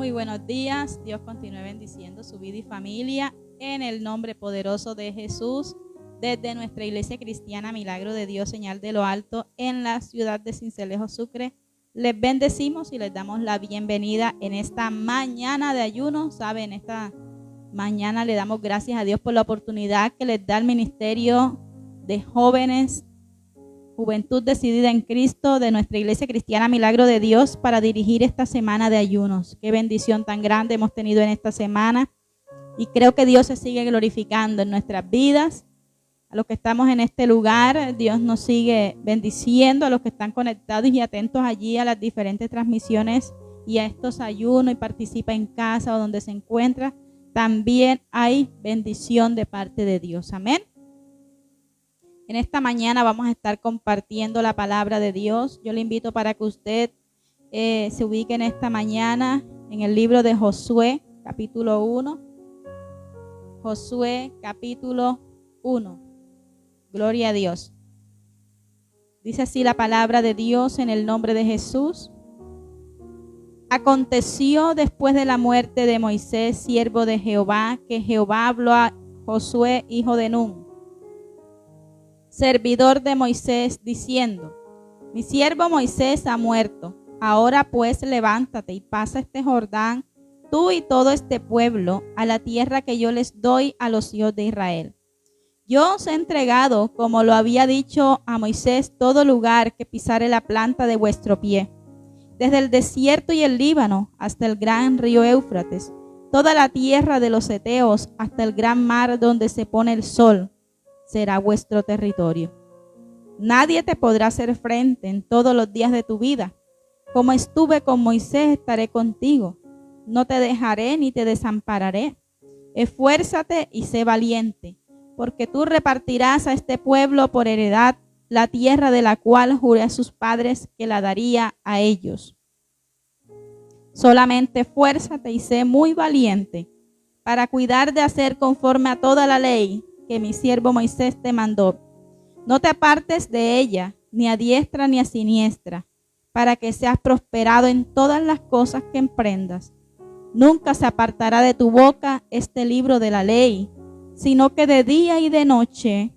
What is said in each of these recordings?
Muy buenos días. Dios continúe bendiciendo su vida y familia en el nombre poderoso de Jesús. Desde nuestra iglesia cristiana Milagro de Dios, Señal de lo Alto, en la ciudad de Sincelejo, Sucre, les bendecimos y les damos la bienvenida en esta mañana de ayuno. Saben, esta mañana le damos gracias a Dios por la oportunidad que les da el ministerio de jóvenes, Juventud Decidida en Cristo, de nuestra iglesia cristiana Milagro de Dios, para dirigir esta semana de ayunos. Qué bendición tan grande hemos tenido en esta semana y creo que Dios se sigue glorificando en nuestras vidas. A los que estamos en este lugar, Dios nos sigue bendiciendo, a los que están conectados y atentos allí a las diferentes transmisiones y a estos ayunos y participa en casa o donde se encuentra, también hay bendición de parte de Dios. Amén. En esta mañana vamos a estar compartiendo la palabra de Dios. Yo le invito para que usted se ubique en esta mañana en el libro de Josué, capítulo 1. Josué, capítulo 1. Gloria a Dios. Dice así la palabra de Dios en el nombre de Jesús. Aconteció después de la muerte de Moisés, siervo de Jehová, que Jehová habló a Josué, hijo de Nun, servidor de Moisés, diciendo: mi siervo Moisés ha muerto. Ahora pues levántate y pasa este Jordán, tú y todo este pueblo, a la tierra que yo les doy a los hijos de Israel. Yo os he entregado, como lo había dicho a Moisés, todo lugar que pisare la planta de vuestro pie, desde el desierto y el Líbano hasta el gran río Éufrates, toda la tierra de los heteos hasta el gran mar donde se pone el sol, será vuestro territorio. Nadie te podrá hacer frente en todos los días de tu vida. Como estuve con Moisés, estaré contigo. No te dejaré ni te desampararé. Esfuérzate y sé valiente, porque tú repartirás a este pueblo por heredad la tierra de la cual juré a sus padres que la daría a ellos. Solamente esfuérzate y sé muy valiente para cuidar de hacer conforme a toda la ley que mi siervo Moisés te mandó. No te apartes de ella, ni a diestra ni a siniestra, para que seas prosperado en todas las cosas que emprendas. Nunca se apartará de tu boca este libro de la ley, sino que de día y de noche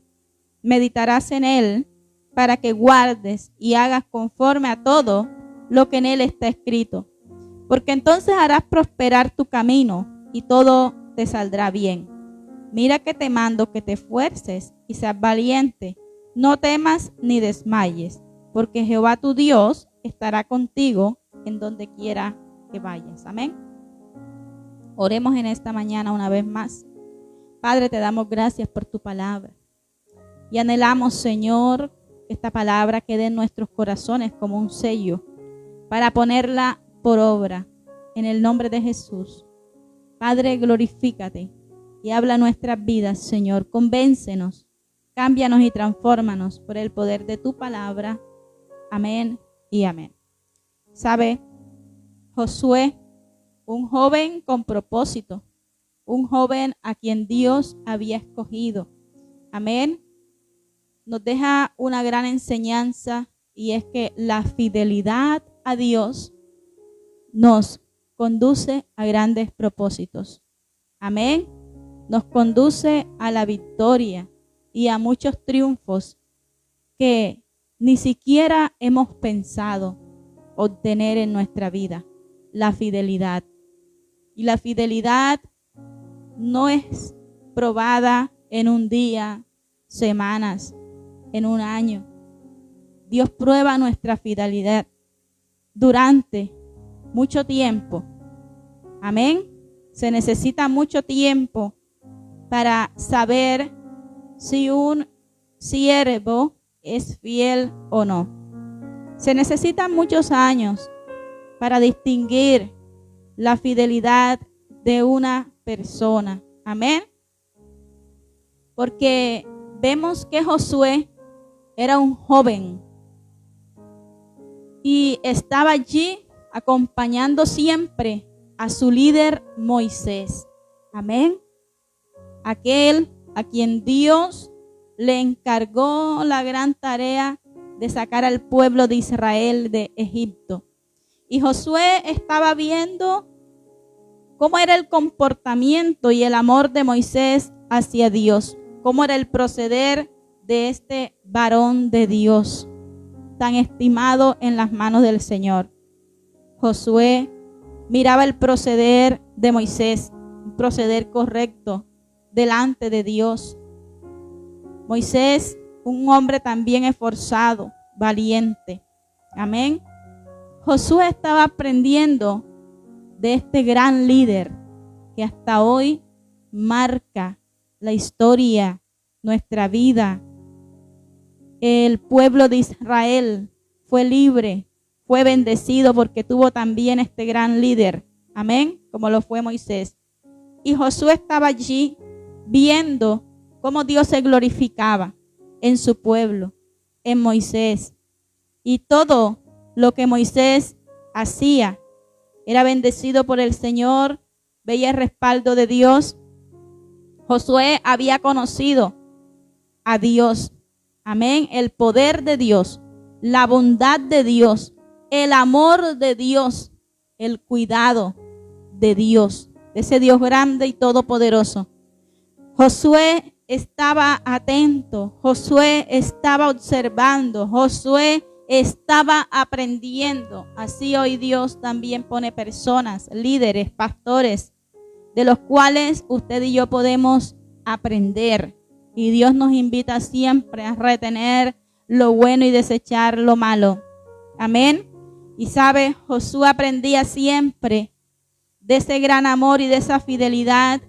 meditarás en él, para que guardes y hagas conforme a todo lo que en él está escrito. Porque entonces harás prosperar tu camino y todo te saldrá bien. Mira que te mando que te esfuerces y seas valiente. No temas ni desmayes, porque Jehová tu Dios estará contigo en donde quiera que vayas. Amén. Oremos en esta mañana una vez más. Padre, te damos gracias por tu palabra. Y anhelamos, Señor, que esta palabra quede en nuestros corazones como un sello para ponerla por obra en el nombre de Jesús. Padre, glorifícate y habla nuestras vidas, Señor. Convéncenos, cámbianos y transfórmanos por el poder de tu palabra. Amén y amén. ¿Sabe? Josué, un joven con propósito, un joven a quien Dios había escogido. Amén. Nos deja una gran enseñanza y es que la fidelidad a Dios nos conduce a grandes propósitos. Amén. Nos conduce a la victoria y a muchos triunfos que ni siquiera hemos pensado obtener en nuestra vida. La fidelidad. Y la fidelidad no es probada en un día, semanas, en un año. Dios prueba nuestra fidelidad durante mucho tiempo. Amén. Se necesita mucho tiempo para saber si un siervo es fiel o no. Se necesitan muchos años para distinguir la fidelidad de una persona. Amén. Porque vemos que Josué era un joven y estaba allí acompañando siempre a su líder Moisés. Amén. Aquel a quien Dios le encargó la gran tarea de sacar al pueblo de Israel de Egipto. Y Josué estaba viendo cómo era el comportamiento y el amor de Moisés hacia Dios, cómo era el proceder de este varón de Dios, tan estimado en las manos del Señor. Josué miraba el proceder de Moisés, un proceder correcto delante de Dios. Moisés, un hombre también esforzado, valiente. Amén. Josué estaba aprendiendo de este gran líder que hasta hoy marca la historia, nuestra vida. El pueblo de Israel fue libre, fue bendecido porque tuvo también este gran líder. Amén, como lo fue Moisés. Y Josué estaba allí viendo cómo Dios se glorificaba en su pueblo, en Moisés. Y todo lo que Moisés hacía era bendecido por el Señor, veía el respaldo de Dios. Josué había conocido a Dios. Amén. El poder de Dios, la bondad de Dios, el amor de Dios, el cuidado de Dios, de ese Dios grande y todopoderoso. Josué estaba atento, Josué estaba observando, Josué estaba aprendiendo. Así hoy Dios también pone personas, líderes, pastores, de los cuales usted y yo podemos aprender. Y Dios nos invita siempre a retener lo bueno y desechar lo malo. Amén. Y sabe, Josué aprendía siempre de ese gran amor y de esa fidelidad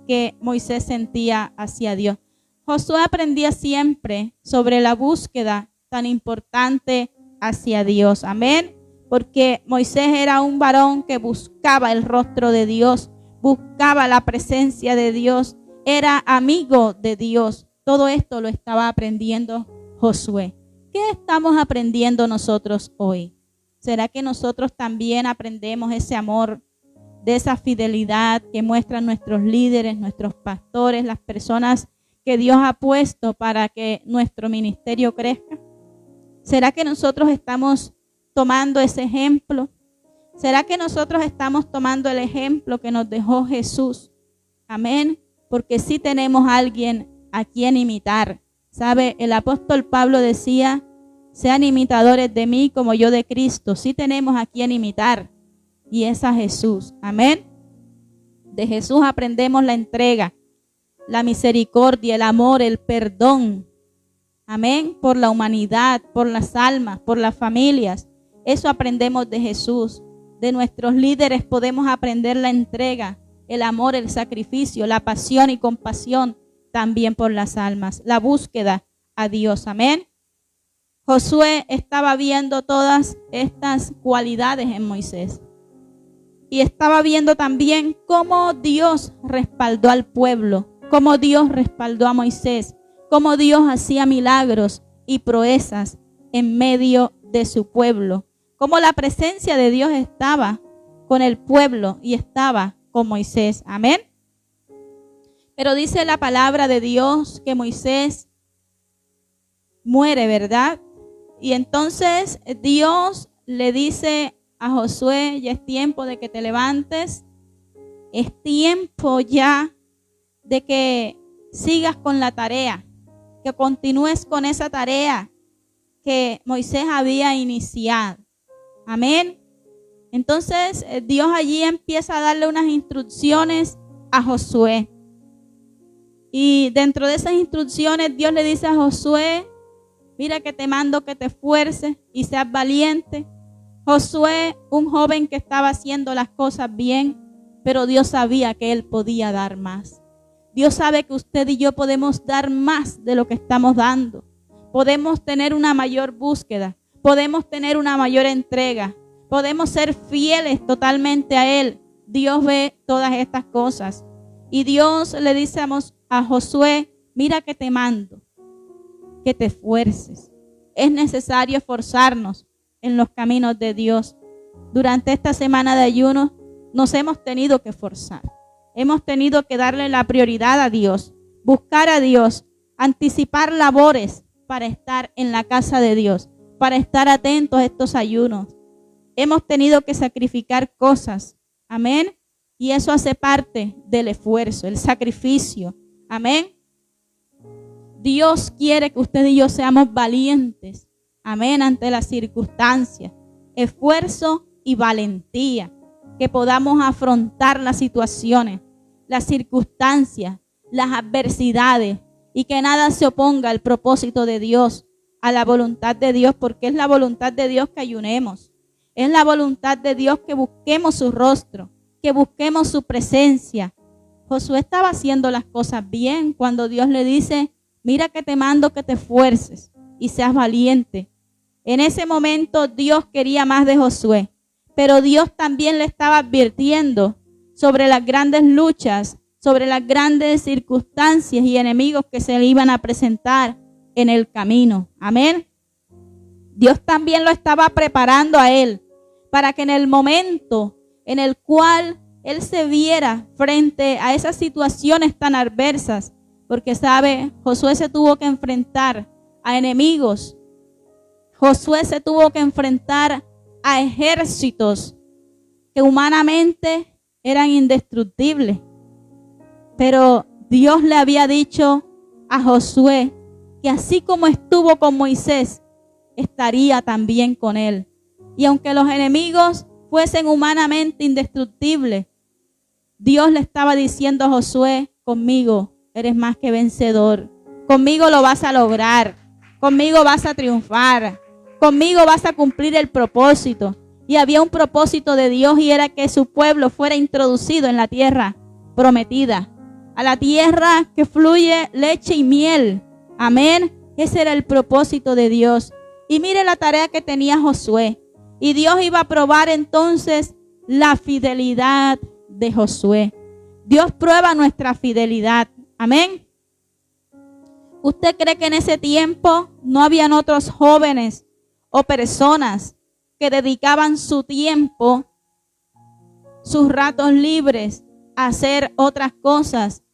que Moisés sentía hacia Dios. Josué aprendía siempre sobre la búsqueda tan importante hacia Dios. Amén. Porque Moisés era un varón que buscaba el rostro de Dios, buscaba la presencia de Dios, era amigo de Dios. Todo esto lo estaba aprendiendo Josué. ¿Qué estamos aprendiendo nosotros hoy? ¿Será que nosotros también aprendemos ese amor, de esa fidelidad que muestran nuestros líderes, nuestros pastores, las personas que Dios ha puesto para que nuestro ministerio crezca? ¿Será que nosotros estamos tomando ese ejemplo? ¿Será que nosotros estamos tomando el ejemplo que nos dejó Jesús? Amén. Porque sí tenemos a alguien a quien imitar. ¿Sabe? El apóstol Pablo decía, sean imitadores de mí como yo de Cristo. Sí tenemos a quien imitar. Y es a Jesús. Amén. De Jesús aprendemos la entrega, la misericordia, el amor, el perdón. Amén. Por la humanidad, por las almas, por las familias. Eso aprendemos de Jesús. De nuestros líderes podemos aprender la entrega, el amor, el sacrificio, la pasión y compasión también por las almas. La búsqueda a Dios. Amén. Josué estaba viendo todas estas cualidades en Moisés. Y estaba viendo también cómo Dios respaldó al pueblo, cómo Dios respaldó a Moisés, cómo Dios hacía milagros y proezas en medio de su pueblo, cómo la presencia de Dios estaba con el pueblo y estaba con Moisés. Amén. Pero dice la palabra de Dios que Moisés muere, ¿verdad? Y entonces Dios le dice a Josué, ya es tiempo de que te levantes, es tiempo ya de que sigas con la tarea, que continúes con esa tarea que Moisés había iniciado. Amén. Entonces Dios allí empieza a darle unas instrucciones a Josué. Y dentro de esas instrucciones Dios le dice a Josué, mira que te mando que te esfuerces y seas valiente. Josué, un joven que estaba haciendo las cosas bien, pero Dios sabía que él podía dar más. Dios sabe que usted y yo podemos dar más de lo que estamos dando. Podemos tener una mayor búsqueda, podemos tener una mayor entrega, podemos ser fieles totalmente a Él. Dios ve todas estas cosas. Y Dios le dice a Josué, mira que te mando, que te esfuerces. Es necesario esforzarnos en los caminos de Dios. Durante esta semana de ayuno nos hemos tenido que esforzar. Hemos tenido que darle la prioridad a Dios, buscar a Dios, anticipar labores para estar en la casa de Dios, para estar atentos a estos ayunos. Hemos tenido que sacrificar cosas. Amén. Y eso hace parte del esfuerzo, el sacrificio. Amén. Dios quiere que usted y yo seamos valientes. Amén, ante las circunstancias. Esfuerzo y valentía. Que podamos afrontar las situaciones, las circunstancias, las adversidades. Y que nada se oponga al propósito de Dios, a la voluntad de Dios. Porque es la voluntad de Dios que ayunemos. Es la voluntad de Dios que busquemos su rostro, que busquemos su presencia. Josué estaba haciendo las cosas bien cuando Dios le dice, mira que te mando que te esfuerces y seas valiente. En ese momento Dios quería más de Josué, pero Dios también le estaba advirtiendo sobre las grandes luchas, sobre las grandes circunstancias y enemigos que se le iban a presentar en el camino. Amén. Dios también lo estaba preparando a él para que en el momento en el cual él se viera frente a esas situaciones tan adversas, porque sabe, Josué se tuvo que enfrentar a enemigos. Josué se tuvo que enfrentar a ejércitos que humanamente eran indestructibles. Pero Dios le había dicho a Josué que así como estuvo con Moisés, estaría también con él. Y aunque los enemigos fuesen humanamente indestructibles, Dios le estaba diciendo a Josué, conmigo eres más que vencedor. Conmigo lo vas a lograr. Conmigo vas a triunfar. Conmigo vas a cumplir el propósito. Y había un propósito de Dios y era que su pueblo fuera introducido en la tierra prometida. A la tierra que fluye leche y miel. Amén. Ese era el propósito de Dios. Y mire la tarea que tenía Josué. Y Dios iba a probar entonces la fidelidad de Josué. Dios prueba nuestra fidelidad. Amén. ¿Usted cree que en ese tiempo no habían otros jóvenes o personas que dedicaban su tiempo, sus ratos libres a hacer otras cosas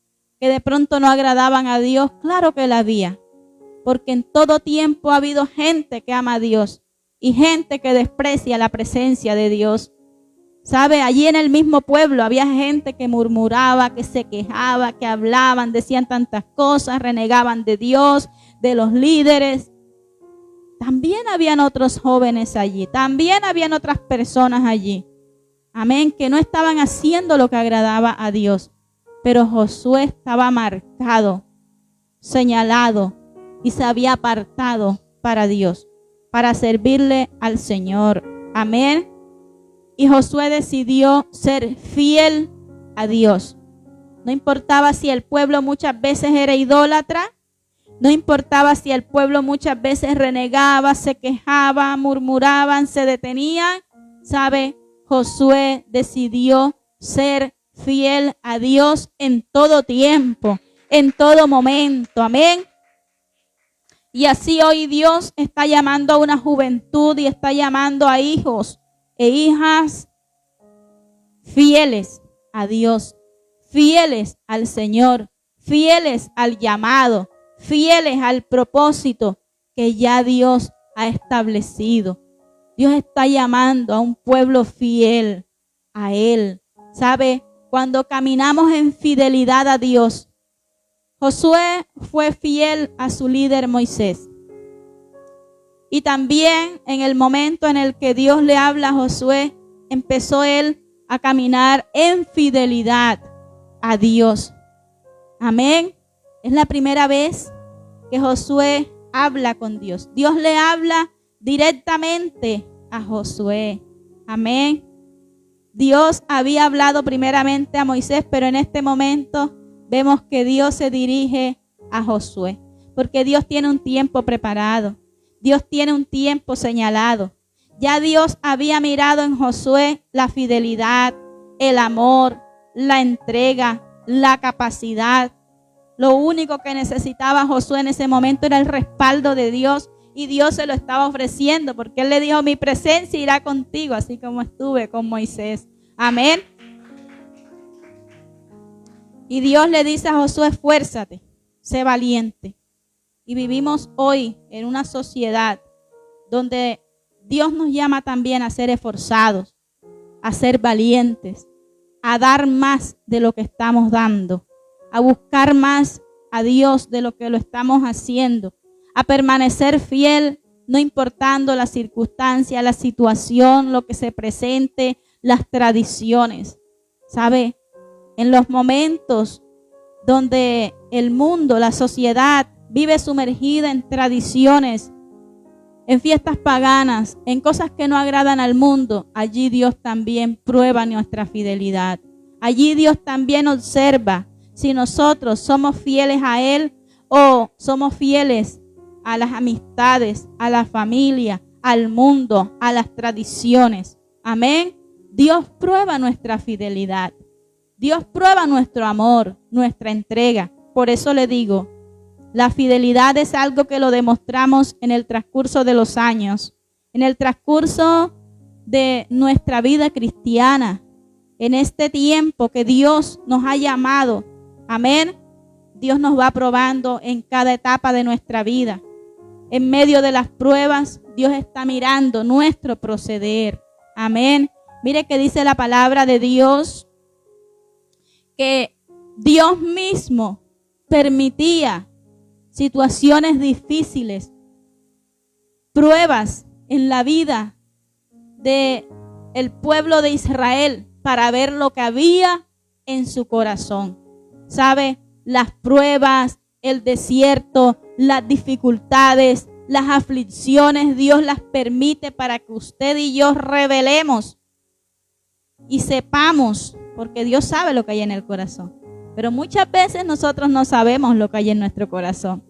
que de pronto no agradaban a Dios? Claro que la había. Porque en todo tiempo ha habido gente que ama a Dios y gente que desprecia la presencia de Dios. ¿Sabe? Allí en el mismo pueblo había gente que murmuraba, que se quejaba, que hablaban, decían tantas cosas, renegaban de Dios, de los líderes. También habían otros jóvenes allí, también habían otras personas allí. Amén, que no estaban haciendo lo que agradaba a Dios. Pero Josué estaba marcado, señalado y se había apartado para Dios, para servirle al Señor. Amén. Y Josué decidió ser fiel a Dios. No importaba si el pueblo muchas veces era idólatra. No importaba si el pueblo muchas veces renegaba, se quejaba, murmuraban, se detenían. ¿Sabe? Josué decidió ser fiel a Dios en todo tiempo, en todo momento. Amén. Y así hoy Dios está llamando a una juventud y está llamando a hijos e hijas fieles a Dios, fieles al Señor, fieles al llamado, fieles al propósito que ya Dios ha establecido. Dios está llamando a un pueblo fiel a Él. ¿Sabe? Cuando caminamos en fidelidad a Dios, Josué fue fiel a su líder Moisés. Y también en el momento en el que Dios le habla a Josué, empezó él a caminar en fidelidad a Dios. Amén. Es la primera vez que Josué habla con Dios. Dios le habla directamente a Josué. Amén. Dios había hablado primeramente a Moisés, pero en este momento vemos que Dios se dirige a Josué, porque Dios tiene un tiempo preparado. Dios tiene un tiempo señalado. Ya Dios había mirado en Josué la fidelidad, el amor, la entrega, la capacidad. Lo único que necesitaba Josué en ese momento era el respaldo de Dios, y Dios se lo estaba ofreciendo, porque Él le dijo, mi presencia irá contigo, así como estuve con Moisés. Amén. Y Dios le dice a Josué, esfuérzate, sé valiente. Y vivimos hoy en una sociedad donde Dios nos llama también a ser esforzados, a ser valientes. a dar más de lo que estamos dando, a buscar más a Dios de lo que lo estamos haciendo, a permanecer fiel, no importando la circunstancia, la situación, lo que se presente, las tradiciones. ¿Sabe? En los momentos donde el mundo, la sociedad vive sumergida en tradiciones, en fiestas paganas, en cosas que no agradan al mundo, allí Dios también prueba nuestra fidelidad. Allí Dios también observa si nosotros somos fieles a Él o somos fieles a las amistades, a la familia, al mundo, a las tradiciones. Amén. Dios prueba nuestra fidelidad. Dios prueba nuestro amor, nuestra entrega. Por eso le digo, la fidelidad es algo que lo demostramos en el transcurso de los años, en el transcurso de nuestra vida cristiana, en este tiempo que Dios nos ha llamado. Amén. Dios nos va probando en cada etapa de nuestra vida. En medio de las pruebas, Dios está mirando nuestro proceder. Amén. Mire que dice la palabra de Dios que Dios mismo permitía situaciones difíciles, pruebas en la vida del pueblo de Israel para ver lo que había en su corazón. ¿Sabe? Las pruebas, el desierto, las dificultades, las aflicciones, Dios las permite para que usted y yo revelemos y sepamos, porque Dios sabe lo que hay en el corazón. Pero muchas veces nosotros no sabemos lo que hay en nuestro corazón.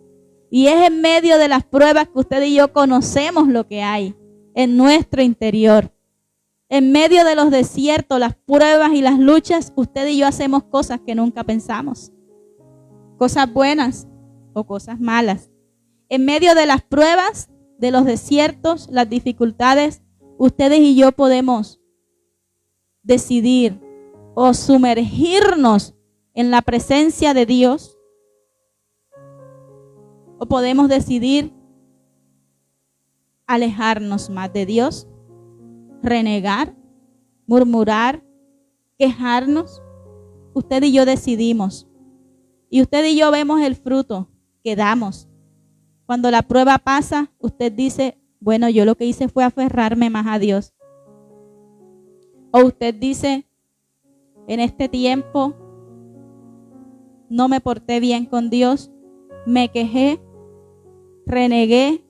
Y es en medio de las pruebas que usted y yo conocemos lo que hay en nuestro interior. En medio de los desiertos, las pruebas y las luchas, usted y yo hacemos cosas que nunca pensamos. Cosas buenas o cosas malas. En medio de las pruebas, de los desiertos, las dificultades, ustedes y yo podemos decidir o sumergirnos en la presencia de Dios, o podemos decidir alejarnos más de Dios, renegar, murmurar, quejarnos. Usted y yo decidimos. Y usted y yo vemos el fruto que damos. Cuando la prueba pasa, usted dice, bueno, yo lo que hice fue aferrarme más a Dios. O usted dice, en este tiempo no me porté bien con Dios, me quejé, renegué,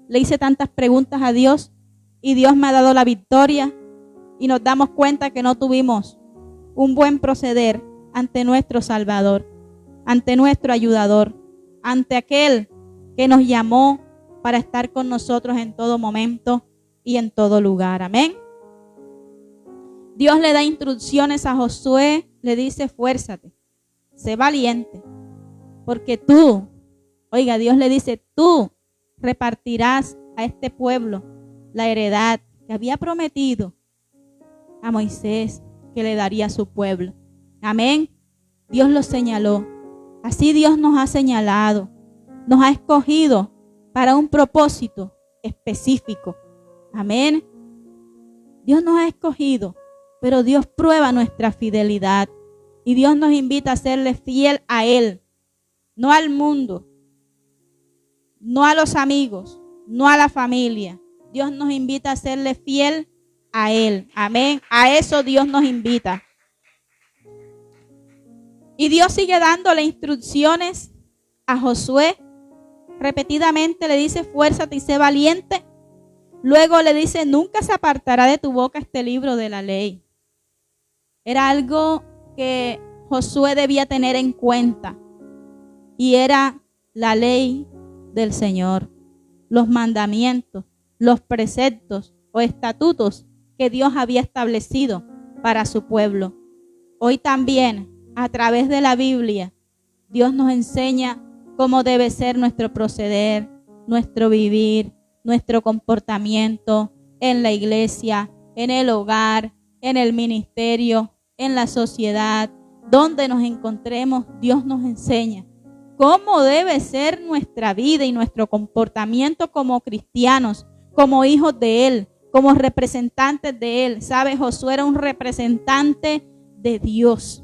le hice tantas preguntas a Dios y Dios me ha dado la victoria, y nos damos cuenta que no tuvimos un buen proceder ante nuestro Salvador, ante nuestro ayudador, ante aquel que nos llamó para estar con nosotros en todo momento y en todo lugar. Amén. Dios le da instrucciones a Josué, le dice, esfuérzate, sé valiente, porque tú, oiga, Dios le dice, tú repartirás a este pueblo la heredad que había prometido a Moisés que le daría a su pueblo. Amén. Dios lo señaló. Así Dios nos ha señalado, nos ha escogido para un propósito específico. Amén. Dios nos ha escogido, pero Dios prueba nuestra fidelidad. Y Dios nos invita a serle fiel a Él, no al mundo, no a los amigos, no a la familia. Dios nos invita a serle fiel a Él. Amén. A eso Dios nos invita. Y Dios sigue dándole instrucciones a Josué. Repetidamente le dice, esfuérzate y sé valiente. Luego le dice, nunca se apartará de tu boca este libro de la ley. Era algo que Josué debía tener en cuenta. Y era la ley del Señor. Los mandamientos, los preceptos o estatutos que Dios había establecido para su pueblo. Hoy también, a través de la Biblia, Dios nos enseña cómo debe ser nuestro proceder, nuestro vivir, nuestro comportamiento en la iglesia, en el hogar, en el ministerio, en la sociedad, donde nos encontremos. Dios nos enseña cómo debe ser nuestra vida y nuestro comportamiento como cristianos, como hijos de Él, como representantes de Él. ¿Sabe? Josué era un representante de Dios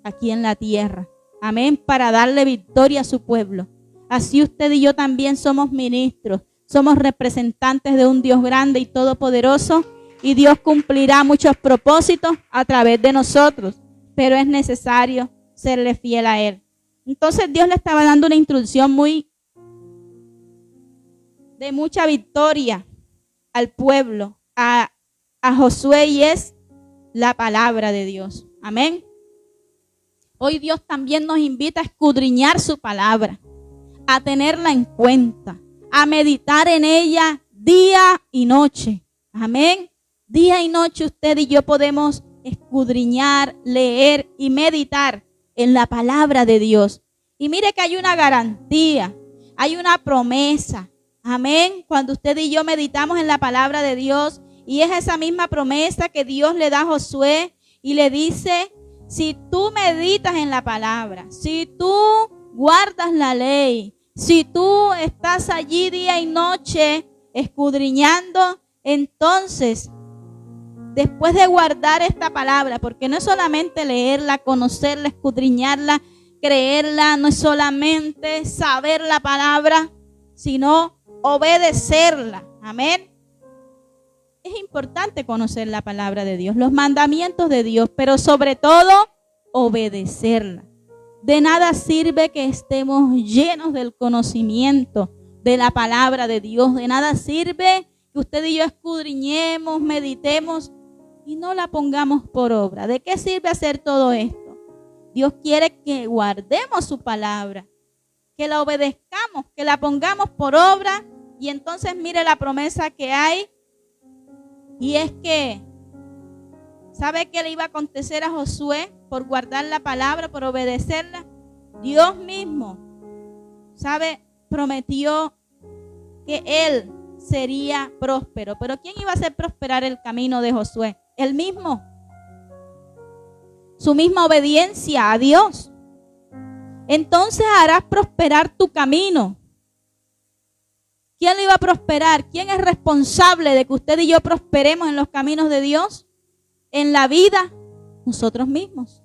aquí en la tierra. Amén, para darle victoria a su pueblo. Así usted y yo también somos ministros, somos representantes de un Dios grande y todopoderoso, y Dios cumplirá muchos propósitos a través de nosotros, pero es necesario serle fiel a Él. Entonces Dios le estaba dando una instrucción de mucha victoria al pueblo, a Josué, y es la palabra de Dios. Amén. Hoy Dios también nos invita a escudriñar su palabra, a tenerla en cuenta, a meditar en ella día y noche. Amén. Día y noche usted y yo podemos escudriñar, leer y meditar en la palabra de Dios. Y mire que hay una garantía, hay una promesa. Amén. Cuando usted y yo meditamos en la palabra de Dios, y es esa misma promesa que Dios le da a Josué y le dice: si tú meditas en la palabra, si tú guardas la ley, si tú estás allí día y noche escudriñando, entonces, después de guardar esta palabra, porque no es solamente leerla, conocerla, escudriñarla, creerla, no es solamente saber la palabra, sino obedecerla. Amén. Es importante conocer la palabra de Dios, los mandamientos de Dios, pero sobre todo obedecerla. De nada sirve que estemos llenos del conocimiento de la palabra de Dios. De nada sirve que usted y yo escudriñemos, meditemos y no la pongamos por obra. ¿De qué sirve hacer todo esto? Dios quiere que guardemos su palabra, que la obedezcamos, que la pongamos por obra. Y entonces mire la promesa que hay. Y es que, ¿sabe qué le iba a acontecer a Josué por guardar la palabra, por obedecerla? Dios mismo, ¿sabe? Prometió que él sería próspero. Pero ¿quién iba a hacer prosperar el camino de Josué? Él mismo. Su misma obediencia a Dios. Entonces harás prosperar tu camino. ¿Quién lo iba a prosperar? ¿Quién es responsable de que usted y yo prosperemos en los caminos de Dios? En la vida, nosotros mismos.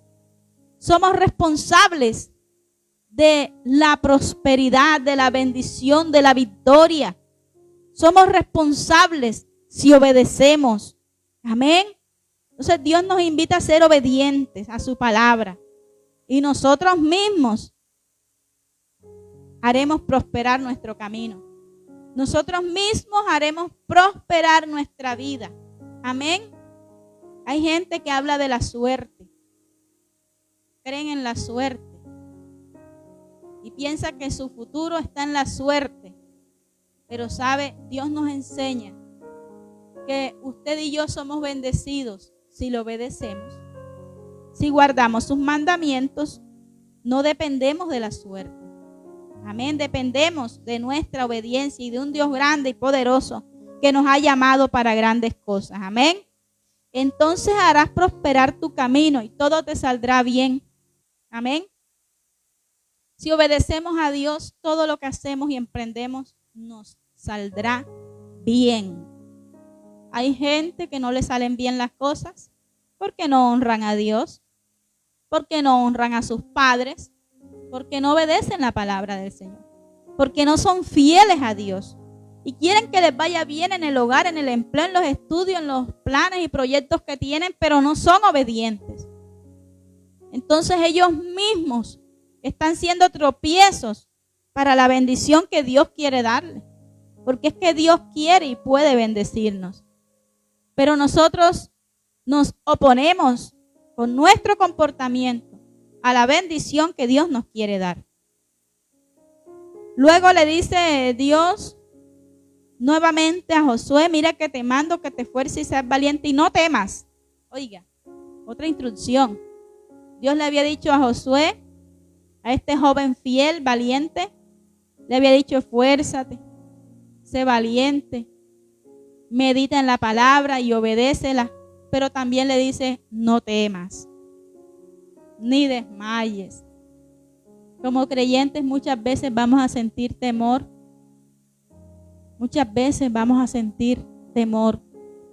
Somos responsables de la prosperidad, de la bendición, de la victoria. Somos responsables si obedecemos. Amén. Entonces Dios nos invita a ser obedientes a su palabra. Y nosotros mismos haremos prosperar nuestro camino. Nosotros mismos haremos prosperar nuestra vida. Amén. Hay gente que habla de la suerte. Creen en la suerte. Y piensa que su futuro está en la suerte. Pero sabe, Dios nos enseña que usted y yo somos bendecidos si lo obedecemos. Si guardamos sus mandamientos, no dependemos de la suerte. Amén, dependemos de nuestra obediencia y de un Dios grande y poderoso que nos ha llamado para grandes cosas. Amén. Entonces harás prosperar tu camino y todo te saldrá bien. Amén. Si obedecemos a Dios, todo lo que hacemos y emprendemos nos saldrá bien. Hay gente que no le salen bien las cosas porque no honran a Dios, porque no honran a sus padres, porque no obedecen la palabra del Señor, porque no son fieles a Dios y quieren que les vaya bien en el hogar, en el empleo, en los estudios, en los planes y proyectos que tienen, pero no son obedientes. Entonces ellos mismos están siendo tropiezos para la bendición que Dios quiere darle, porque es que Dios quiere y puede bendecirnos. Pero nosotros nos oponemos con nuestro comportamiento a la bendición que Dios nos quiere dar. Luego le dice Dios nuevamente a Josué: mira que te mando que te esfuerces y seas valiente y no temas. Oiga, otra instrucción. Dios le había dicho a Josué, a este joven fiel, valiente, le había dicho: esfuérzate, sé valiente, medita en la palabra y obedécela. Pero también le dice: no temas, ni desmayes. Como creyentes muchas veces vamos a sentir temor. Muchas veces vamos a sentir temor.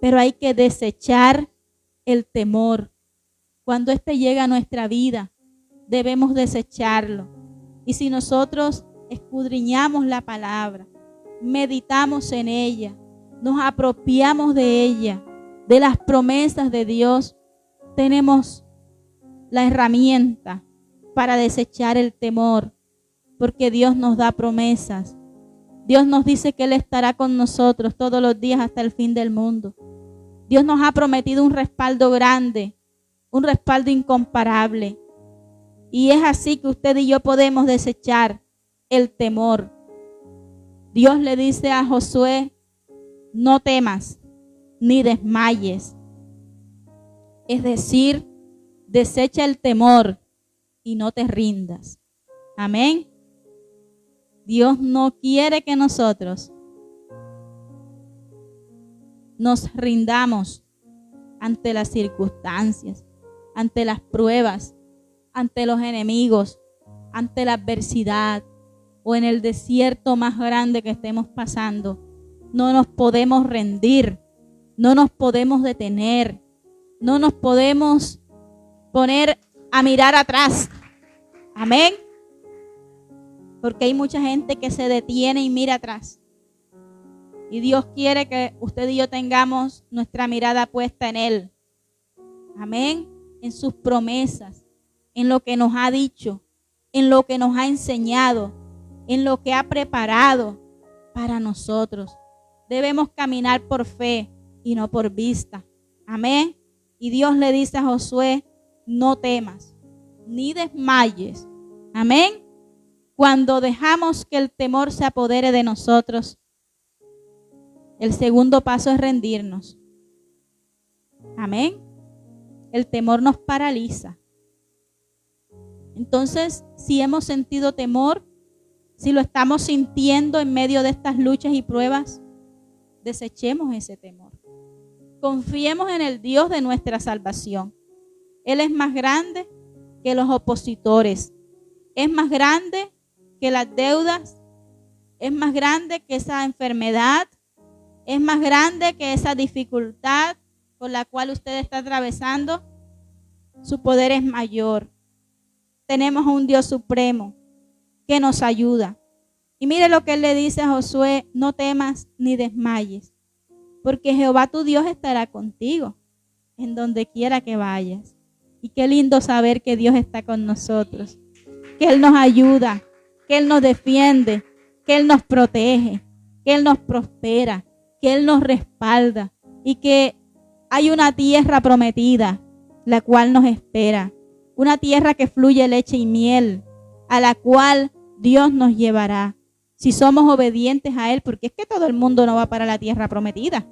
Pero hay que desechar el temor. Cuando éste llega a nuestra vida, debemos desecharlo. Y si nosotros escudriñamos la palabra, meditamos en ella, nos apropiamos de ella, de las promesas de Dios, tenemos la herramienta para desechar el temor, porque Dios nos da promesas. Dios nos dice que Él estará con nosotros todos los días hasta el fin del mundo. Dios nos ha prometido un respaldo grande, un respaldo incomparable. Y es así que usted y yo podemos desechar el temor. Dios le dice a Josué, no temas ni desmayes. Es decir, desecha el temor y no te rindas. Amén. Dios no quiere que nosotros nos rindamos ante las circunstancias, ante las pruebas, ante los enemigos, ante la adversidad o en el desierto más grande que estemos pasando. No nos podemos rendir, no nos podemos detener, no nos podemos poner a mirar atrás. Amén. Porque hay mucha gente que se detiene y mira atrás. Y Dios quiere que usted y yo tengamos nuestra mirada puesta en Él. Amén. En sus promesas, en lo que nos ha dicho, en lo que nos ha enseñado, en lo que ha preparado para nosotros. Debemos caminar por fe y no por vista. Amén. Y Dios le dice a Josué, no temas, ni desmayes. Amén. Cuando dejamos que el temor se apodere de nosotros, el segundo paso es rendirnos. Amén. El temor nos paraliza. Entonces, si hemos sentido temor, si lo estamos sintiendo en medio de estas luchas y pruebas, desechemos ese temor. Confiemos en el Dios de nuestra salvación. Él es más grande que los opositores. Es más grande que las deudas. Es más grande que esa enfermedad. Es más grande que esa dificultad por la cual usted está atravesando. Su poder es mayor. Tenemos a un Dios supremo que nos ayuda. Y mire lo que Él le dice a Josué, no temas ni desmayes, porque Jehová tu Dios estará contigo en donde quiera que vayas. Y qué lindo saber que Dios está con nosotros, que Él nos ayuda, que Él nos defiende, que Él nos protege, que Él nos prospera, que Él nos respalda y que hay una tierra prometida, la cual nos espera. Una tierra que fluye leche y miel, a la cual Dios nos llevará. Si somos obedientes a Él, porque es que todo el mundo no va para la tierra prometida.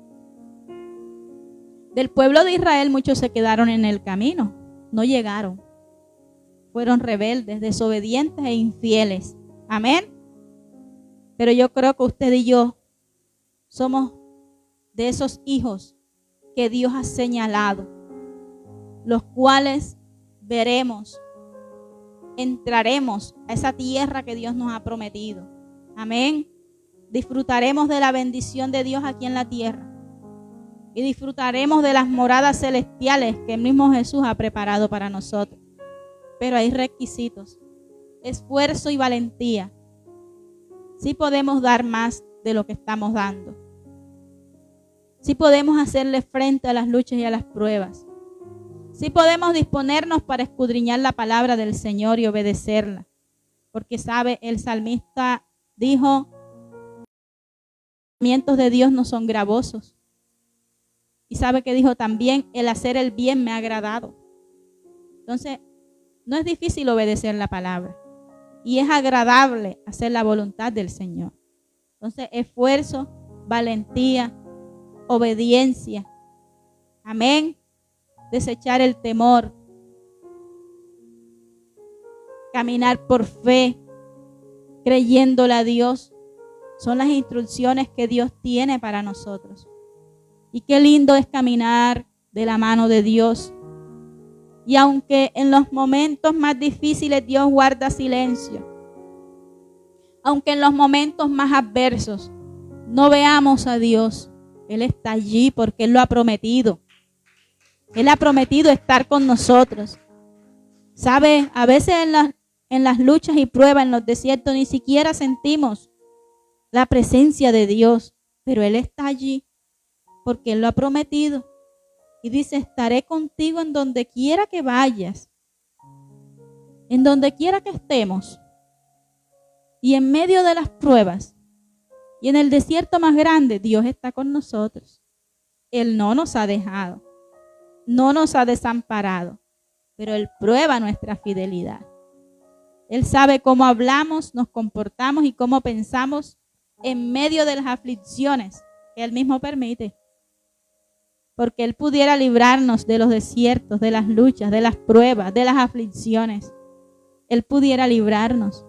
Del pueblo de Israel muchos se quedaron en el camino, no llegaron. Fueron rebeldes, desobedientes e infieles. Amén. Pero yo creo que usted y yo somos de esos hijos que Dios ha señalado, los cuales veremos, entraremos a esa tierra que Dios nos ha prometido. Amén. Disfrutaremos de la bendición de Dios aquí en la tierra y disfrutaremos de las moradas celestiales que el mismo Jesús ha preparado para nosotros. Pero hay requisitos, esfuerzo y valentía. Sí podemos dar más de lo que estamos dando. Sí podemos hacerle frente a las luchas y a las pruebas. Sí podemos disponernos para escudriñar la palabra del Señor y obedecerla. Porque sabe, el salmista dijo, los mandamientos de Dios no son gravosos. Y sabe que dijo también, el hacer el bien me ha agradado. Entonces, no es difícil obedecer la palabra. Y es agradable hacer la voluntad del Señor. Entonces, esfuerzo, valentía, obediencia. Amén. Desechar el temor. Caminar por fe, creyéndole a Dios. Son las instrucciones que Dios tiene para nosotros. Y qué lindo es caminar de la mano de Dios. Y aunque en los momentos más difíciles Dios guarda silencio, aunque en los momentos más adversos no veamos a Dios, Él está allí porque Él lo ha prometido. Él ha prometido estar con nosotros. ¿Sabe? A veces en las luchas y pruebas, en los desiertos, ni siquiera sentimos la presencia de Dios. Pero Él está allí porque Él lo ha prometido. Y dice, estaré contigo en donde quiera que vayas. En donde quiera que estemos. Y en medio de las pruebas. Y en el desierto más grande, Dios está con nosotros. Él no nos ha dejado. No nos ha desamparado. Pero Él prueba nuestra fidelidad. Él sabe cómo hablamos, nos comportamos y cómo pensamos en medio de las aflicciones que Él mismo permite. Porque Él pudiera librarnos de los desiertos, de las luchas, de las pruebas, de las aflicciones. Él pudiera librarnos.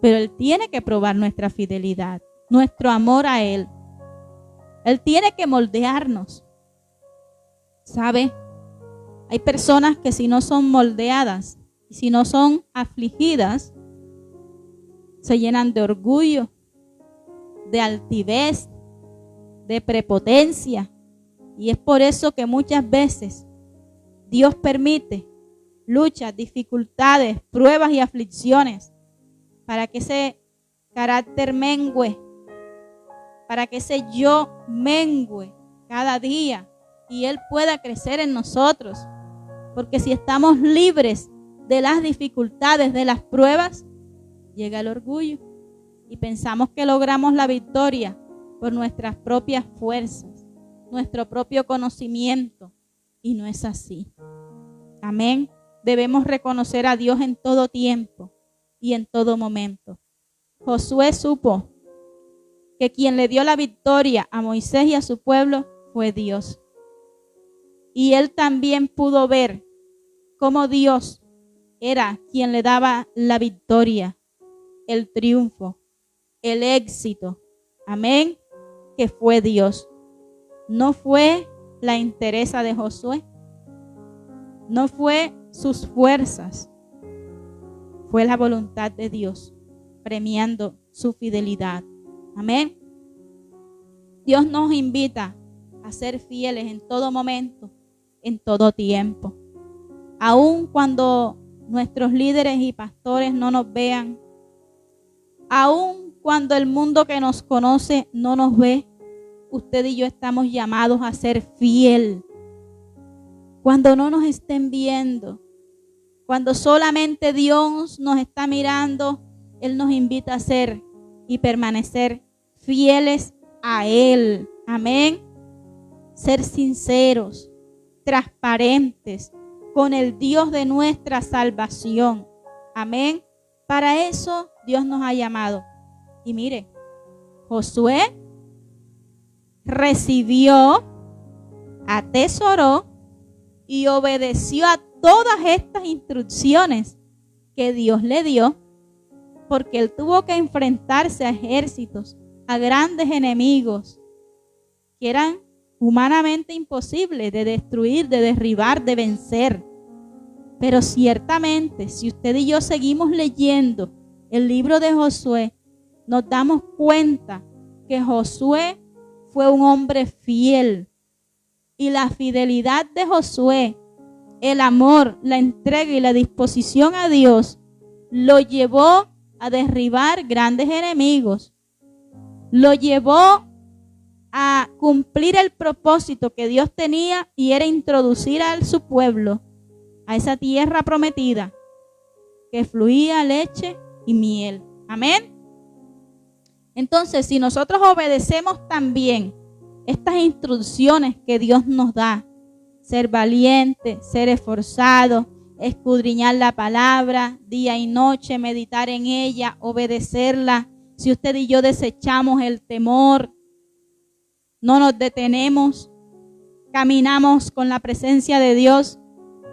Pero Él tiene que probar nuestra fidelidad, nuestro amor a Él. Él tiene que moldearnos. ¿Sabe? Hay personas que si no son moldeadas, si no son afligidas, se llenan de orgullo, de altivez, de prepotencia. Y es por eso que muchas veces Dios permite luchas, dificultades, pruebas y aflicciones para que ese carácter mengue, para que ese yo mengue cada día y Él pueda crecer en nosotros. Porque si estamos libres de las dificultades, de las pruebas, llega el orgullo y pensamos que logramos la victoria por nuestras propias fuerzas, nuestro propio conocimiento, y no es así. Amén. Debemos reconocer a Dios en todo tiempo y en todo momento. Josué supo que quien le dio la victoria a Moisés y a su pueblo fue Dios. Y él también pudo ver cómo Dios era quien le daba la victoria, el triunfo, el éxito. Amén. Que fue Dios. No fue la entereza de Josué. No fue sus fuerzas. Fue la voluntad de Dios premiando su fidelidad. Amén. Dios nos invita a ser fieles en todo momento, en todo tiempo. Aun cuando nuestros líderes y pastores no nos vean, aun cuando el mundo que nos conoce no nos ve, usted y yo estamos llamados a ser fiel. Cuando no nos estén viendo, cuando solamente Dios nos está mirando, Él nos invita a ser y permanecer fieles a Él. Amén. Ser sinceros, transparentes con el Dios de nuestra salvación. Amén. Para eso Dios nos ha llamado. Y mire, Josué recibió, atesoró y obedeció a todas estas instrucciones que Dios le dio, porque él tuvo que enfrentarse a ejércitos, a grandes enemigos que eran humanamente imposibles de destruir, de derribar, de vencer. Pero ciertamente, si usted y yo seguimos leyendo el libro de Josué, nos damos cuenta que Josué fue un hombre fiel. Y la fidelidad de Josué, el amor, la entrega y la disposición a Dios, lo llevó a derribar grandes enemigos. Lo llevó a cumplir el propósito que Dios tenía, y era introducir a su pueblo a esa tierra prometida que fluía leche y miel. Amén. Entonces, si nosotros obedecemos también estas instrucciones que Dios nos da, ser valiente, ser esforzado, escudriñar la palabra día y noche, meditar en ella, obedecerla. Si usted y yo desechamos el temor, no nos detenemos, caminamos con la presencia de Dios,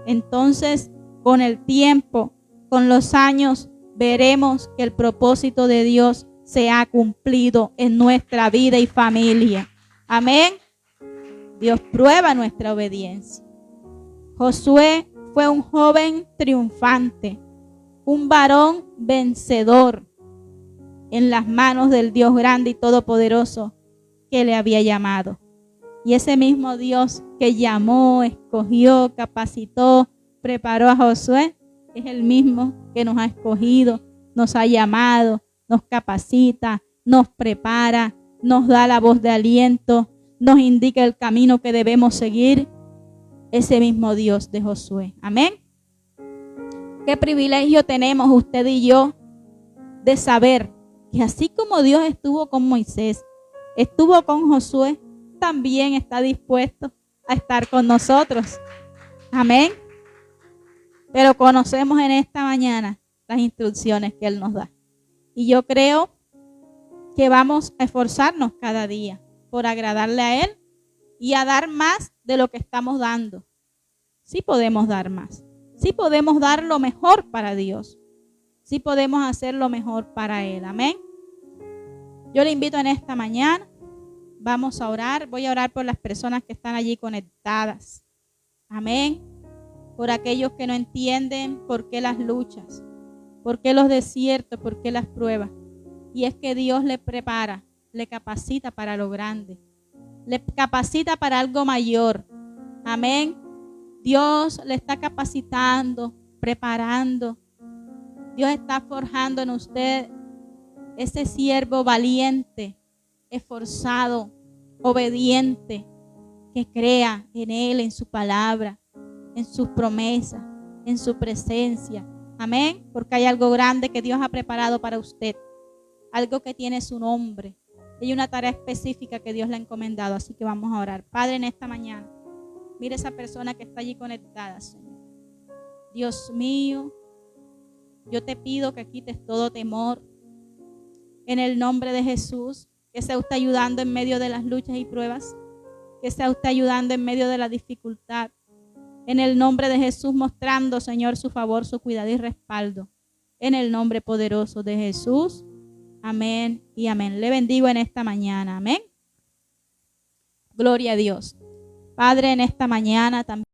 entonces con el tiempo, con los años, veremos que el propósito de Dios se ha cumplido en nuestra vida y familia. Amén. Dios prueba nuestra obediencia. Josué fue un joven triunfante, un varón vencedor en las manos del Dios grande y todopoderoso que le había llamado. Y ese mismo Dios que llamó, escogió, capacitó, preparó a Josué, es el mismo que nos ha escogido, nos ha llamado, nos capacita, nos prepara, nos da la voz de aliento, nos indica el camino que debemos seguir. Ese mismo Dios de Josué. Amén. Qué privilegio tenemos usted y yo de saber que así como Dios estuvo con Moisés, estuvo con Josué, también está dispuesto a estar con nosotros. Amén. Pero conocemos en esta mañana las instrucciones que Él nos da. Y yo creo que vamos a esforzarnos cada día por agradarle a Él y a dar más de lo que estamos dando. Sí podemos dar más. Sí podemos dar lo mejor para Dios. Sí podemos hacer lo mejor para Él. Amén. Yo le invito en esta mañana. Vamos a orar. Voy a orar por las personas que están allí conectadas. Amén. Por aquellos que no entienden por qué las luchas, por qué los desiertos, por qué las pruebas. Y es que Dios le prepara, le capacita para lo grande. Le capacita para algo mayor. Amén. Dios le está capacitando, preparando. Dios está forjando en usted ese siervo valiente, esforzado, obediente, que crea en Él, en su palabra, en sus promesas, en su presencia. Amén. Porque hay algo grande que Dios ha preparado para usted. Algo que tiene su nombre. Hay una tarea específica que Dios le ha encomendado. Así que vamos a orar. Padre, en esta mañana, mire esa persona que está allí conectada, Señor. Dios mío, yo te pido que quites todo temor. En el nombre de Jesús, que sea usted ayudando en medio de las luchas y pruebas. Que sea usted ayudando en medio de la dificultad. En el nombre de Jesús, mostrando, Señor, su favor, su cuidado y respaldo. En el nombre poderoso de Jesús. Amén y amén. Le bendigo en esta mañana. Amén. Gloria a Dios. Padre, en esta mañana también.